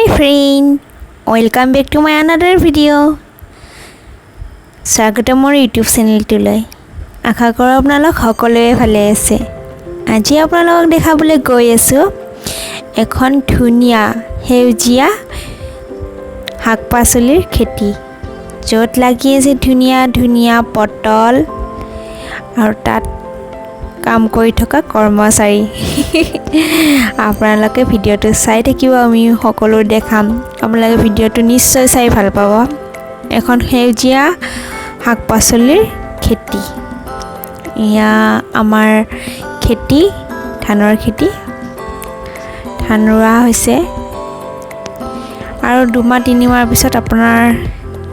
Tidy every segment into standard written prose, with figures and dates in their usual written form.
Hi friend, welcome back to my another video. স্বাগতম মোৰ YouTube চেনেলটোলৈ। আশা কৰোঁ আপোনালোক সকলোৱে ভালে আছে। আজি আপোনালোকক দেখাবলৈ গৈ আছোঁ এখন ধুনীয়া সেউজীয়া শাক পাচলিৰ খেতি, য'ত লাগি আছে ধুনীয়া ধুনীয়া পটল আৰু তাত কাম কৰি থকা কৰ্মচাৰী। আপোনালোকে ভিডিঅ'টো চাই থাকিব, আমি সকলো দেখাম। আপোনালোকে ভিডিঅ'টো নিশ্চয় চাই ভাল পাব। এখন সেউজীয়া শাক পাচলিৰ খেতি, এয়া আমাৰ খেতি, ধানৰ খেতি। ধান ৰোৱা হৈছে আৰু 2-3 মাহ পিছত আপোনাৰ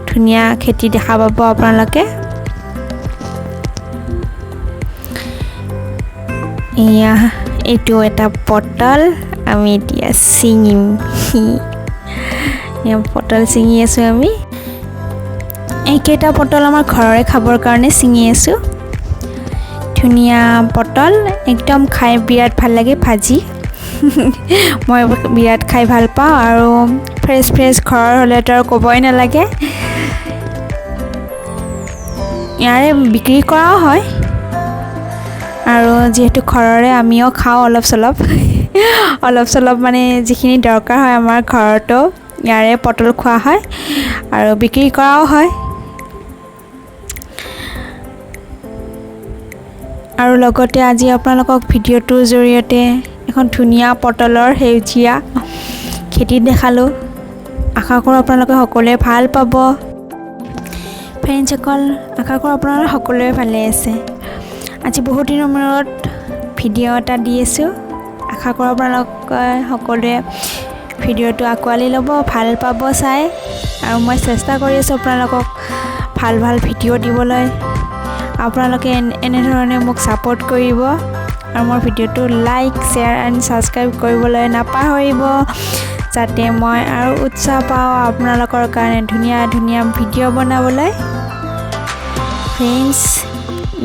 ধুনীয়া খেতি দেখা পাব আপোনালোকে। এয়া এইটো এটা পটল, আমি এতিয়া ছিঙিম। এয়া পটল ছিঙি আছোঁ আমি। এইকেইটা পটল আমাৰ ঘৰৰে খাবৰ কাৰণে ছিঙি আছোঁ। ধুনীয়া পটল, একদম খাই বিৰাট ভাল লাগে ভাজি। মই বিৰাট খাই ভাল পাওঁ, আৰু ফ্ৰেছ ফ্ৰেছ ঘৰৰ হ'লেতো আৰু ক'বই নালাগে। ইয়াৰে বিক্ৰী কৰাও হয়, আৰু যিহেতু ঘৰৰে আমিও খাওঁ অলপ চলপ মানে যিখিনি দৰকাৰ হয় আমাৰ ঘৰতো ইয়াৰে পটল খোৱা হয় আৰু বিক্ৰী কৰাও হয়। আৰু লগতে আজি আপোনালোকক ভিডিঅ'টোৰ জৰিয়তে এখন ধুনীয়া পটলৰ সেউজীয়া খেতি দেখালোঁ। আশা কৰোঁ আপোনালোকে সকলোৱে ভাল পাব। ফ্ৰেণ্ডসকল, আশা কৰোঁ আপোনালোকে সকলোৱে ভালে আছে। আজি বহুত দিনৰ মূৰত ভিডিঅ' এটা দি আছোঁ। আশা কৰোঁ আপোনালোকে সকলোৱে ভিডিঅ'টো আঁকোৱালি ল'ব, ভাল পাব চাই। আৰু মই চেষ্টা কৰি আছোঁ আপোনালোকক ভাল ভিডিঅ' দিবলৈ। আপোনালোকে এনেধৰণে মোক ছাপোৰ্ট কৰিব, আৰু মোৰ ভিডিঅ'টো লাইক, শ্বেয়াৰ এণ্ড ছাবস্ক্ৰাইব কৰিবলৈ নাপাহৰিব, যাতে মই আৰু উৎসাহ পাওঁ আপোনালোকৰ কাৰণে ধুনীয়া ধুনীয়া ভিডিঅ' বনাবলৈ। ফ্ৰেণ্ডছ,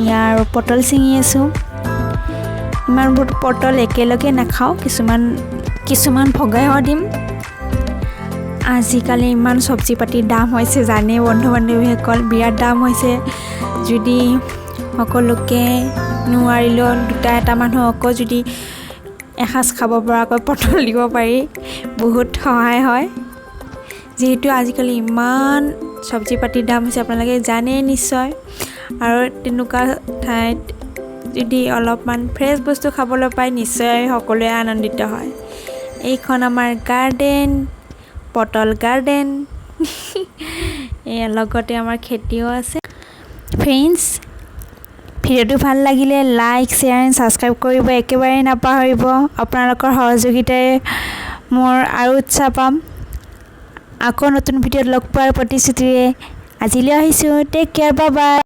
ইয়াৰ পটল ছিঙি আছোঁ। ইমানবোৰ পটল একেলগে নাখাওঁ, কিছুমান ভগাইও দিম। আজিকালি ইমান চব্জি পাতিৰ দাম হৈছে জানে বন্ধু বান্ধৱীসকল, বিৰাট দাম হৈছে। যদি সকলোকে নোৱাৰিলেও 2-এটা মানুহকো যদি এসাঁজ খাব পৰাকৈ পটল দিব পাৰি, বহুত সহায় হয়। যিহেতু আজিকালি ইমান চব্জি পাতিৰ দাম হৈছে আপোনালোকে জানেই নিশ্চয়। আৰু তেনেকুৱা ঠাইত যদি অলপমান ফ্ৰেছ বস্তু খাবলৈ পায়, নিশ্চয় সকলোৱে আনন্দিত হয়। এইখন আমাৰ গাৰ্ডেন, পটল গাৰ্ডেন। লগতে আমাৰ খেতিও আছে। ফ্ৰেণ্ডছ, ভিডিঅ'টো ভাল লাগিলে লাইক, শ্বেয়াৰ এণ্ড ছাবস্ক্ৰাইব কৰিব একেবাৰে নাপাহৰিব। আপোনালোকৰ সহযোগিতাৰে মোৰ আৰু উৎসাহ পাম। আকৌ নতুন ভিডিঅ'ত লগ পোৱাৰ প্ৰতিশ্ৰুতিৰে আজিলৈ আহিছোঁ। টেক কেয়াৰ, বাই বাই।